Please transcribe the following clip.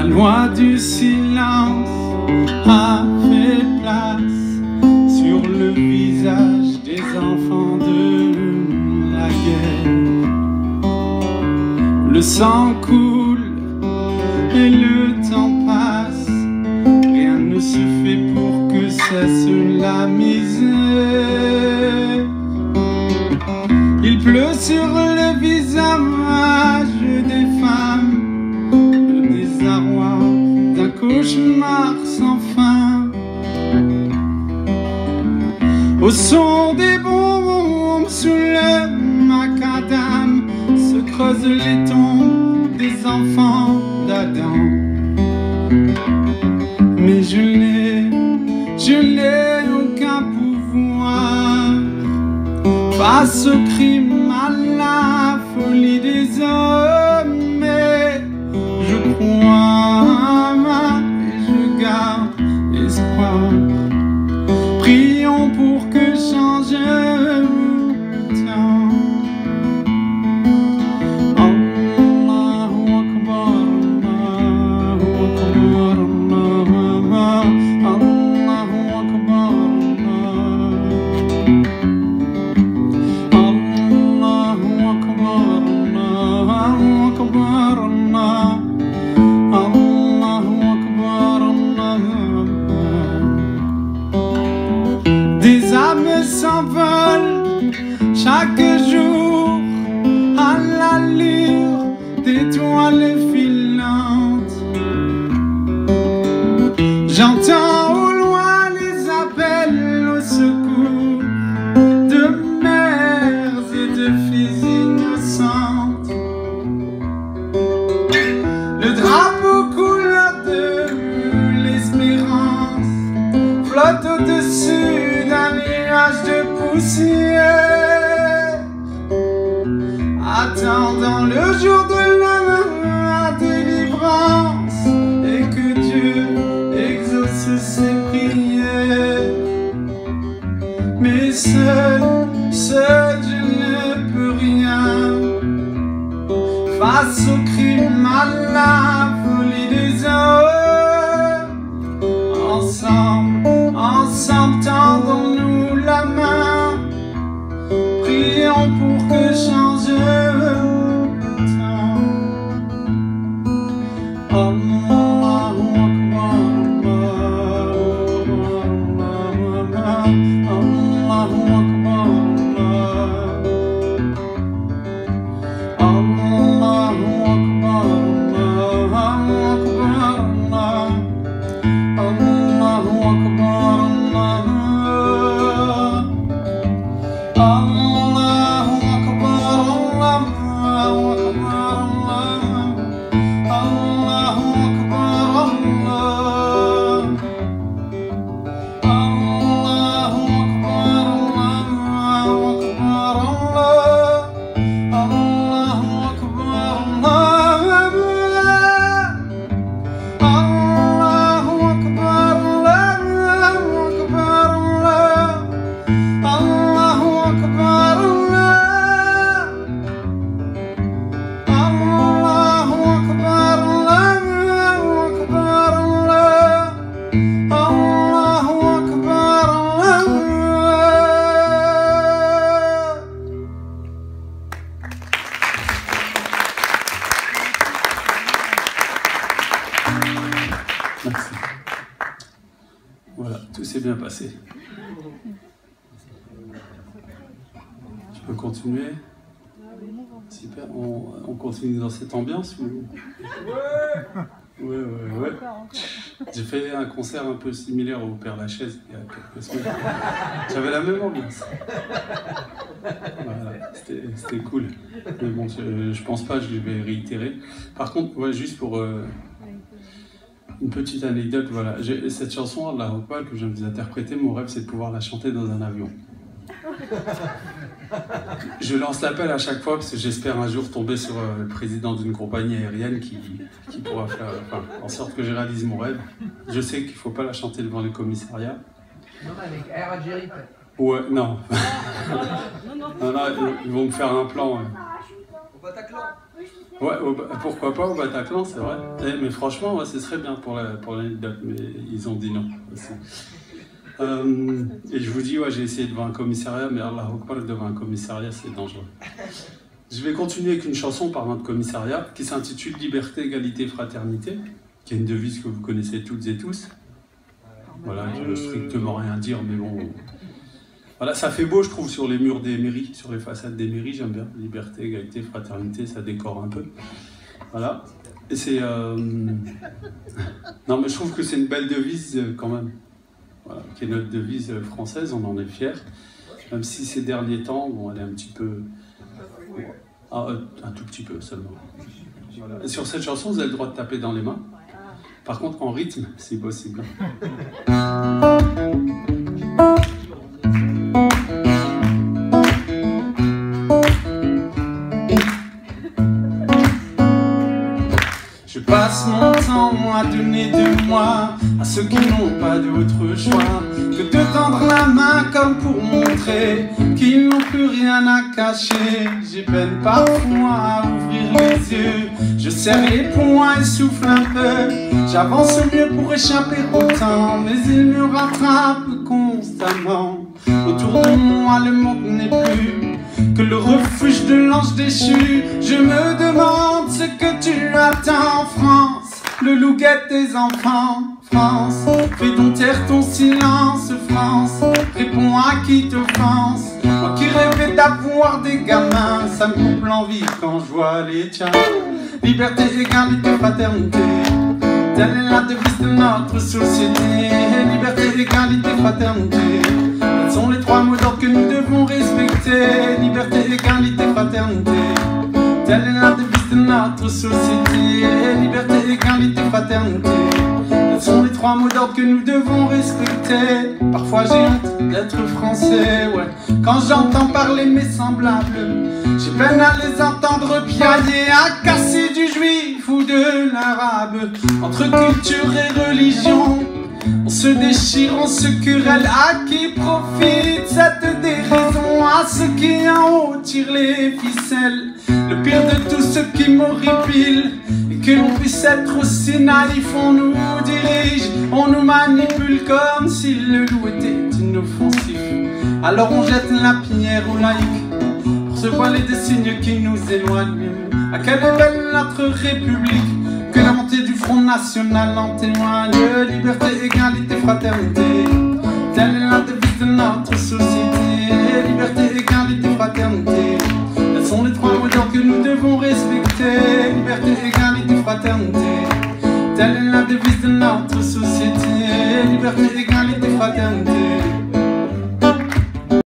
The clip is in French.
loi du silence a fait place sur le visage des enfants de la guerre. Le sang coule et le temps passe, rien ne se fait pour que cesse la misère. Il pleut sur le visage des femmes, le désarroi d'un cauchemar sans fin. Au son des bombes sous le macadam se creusent les tombes des enfants d'Adam. Mais je n'ai aucun pouvoir face au crime, à la folie des hommes. Mais je crois et je garde espoir. Prions pour que change le temps. Allahu Akbar, Allahu Akbar, Allahu Akbar, Allahu Akbar, Allahu Akbar, Allahu Akbar. Des âmes s'envolent chaque jour à l'allure d'étoiles filantes. J'entends au loin les appels au secours de mères et de filles innocentes. Le drapeau couleur de l'espérance flotte au-dessus d'un nuage de poussière, attendant le jour de la délivrance et que Dieu exauce ses prières. Mais seul je ne peux rien face au crime, à la folie des hommes. Ensemble tendons-nous la main, prions pour que change le temps. Allahu Akbar, Allahu Akbar, Allahu Akbar, Allahu Akbar, Allahu Akbar, Allahu Akbar, Allahu Akbar, Merci. Voilà, tout s'est bien passé. Je peux continuer? Super, on continue dans cette ambiance ou... Ouais. J'ai fait un concert un peu similaire au Père Lachaise il y a quelques semaines. J'avais la même ambiance. Voilà, c'était cool. Mais bon, je pense pas, je vais réitérer. Par contre, ouais, juste pour une petite anecdote, voilà. Cette chanson, Allahu Akbar, que je viens de vous interpréter, mon rêve c'est de pouvoir la chanter dans un avion. Je lance l'appel à chaque fois parce que j'espère un jour tomber sur le président d'une compagnie aérienne qui pourra faire en sorte que je réalise mon rêve. Je sais qu'il ne faut pas la chanter devant les commissariats. Non, avec Air Algérie. Ouais, non. Non, ils vont me faire un plan. Bataclan. Ouais, pourquoi pas au Bataclan, c'est vrai. Mais franchement, ouais, ce serait bien pour l'anecdote, mais ils ont dit non aussi. Et je vous dis, ouais, j'ai essayé devant un commissariat, mais Allah Akbar, devant un commissariat, c'est dangereux. Je vais continuer avec une chanson parlant de commissariat qui s'intitule Liberté, Égalité, Fraternité, qui est une devise que vous connaissez toutes et tous. Voilà, qui ne veut strictement rien dire, mais bon. Voilà, ça fait beau, je trouve, sur les murs des mairies, sur les façades des mairies, j'aime bien. Liberté, égalité, fraternité, ça décore un peu. Voilà. Et c'est... Non, mais je trouve que c'est une belle devise quand même. Voilà, qui est notre devise française, on en est fiers. Même si ces derniers temps, bon, elle est un petit peu... un tout petit peu seulement. Voilà. Et sur cette chanson, vous avez le droit de taper dans les mains. Par contre, en rythme, si possible. Je passe mon temps à donner de moi à ceux qui n'ont pas d'autre choix que de tendre la main comme pour montrer qu'ils n'ont plus rien à cacher. J'ai peine parfois à ouvrir les yeux, je serre les poings et souffle un peu. J'avance au mieux pour échapper au temps, mais il me rattrape constamment. Autour de moi le monde n'est plus que le refuge de l'ange déchu. Je me demande ce que tu attends, France. Le loup guette tes enfants, France. Fais donc taire ton silence, France. Réponds à qui t'offense. Moi qui rêvais d'avoir des gamins, ça me coupe l'envie quand je vois les tiens. Liberté, égalité, fraternité, telle est la devise de notre société. Liberté, égalité, fraternité, tels sont les trois mots d'ordre que nous devons respecter. Liberté, égalité, fraternité, telle est la devise de notre société. Liberté, égalité, fraternité, tels sont les trois mots d'ordre que nous devons respecter. Parfois j'ai honte d'être français, ouais, quand j'entends parler mes semblables. J'ai peine à les entendre piailler, à casser du juif ou de l'arabe. Entre culture et religion, on se déchire, on se querelle. À qui profite cette déraison? À ceux qui en haut tirent les ficelles. Le pire de tout ce qui m'horripile est que l'on puisse être aussi naïf. On nous dirige, on nous manipule comme si le loup était inoffensif. Alors on jette la pierre aux laïcs pour se voiler des signes qui nous éloignent. À quelle est belle notre République, que la montée du Front National en témoigne. Liberté, égalité, fraternité, telle est la devise de notre société. Liberté, égalité, fraternité, tels sont les trois mots d'ordre que nous devons respecter. Liberté, égalité, fraternité, telle est la devise de notre société. Liberté, égalité, fraternité,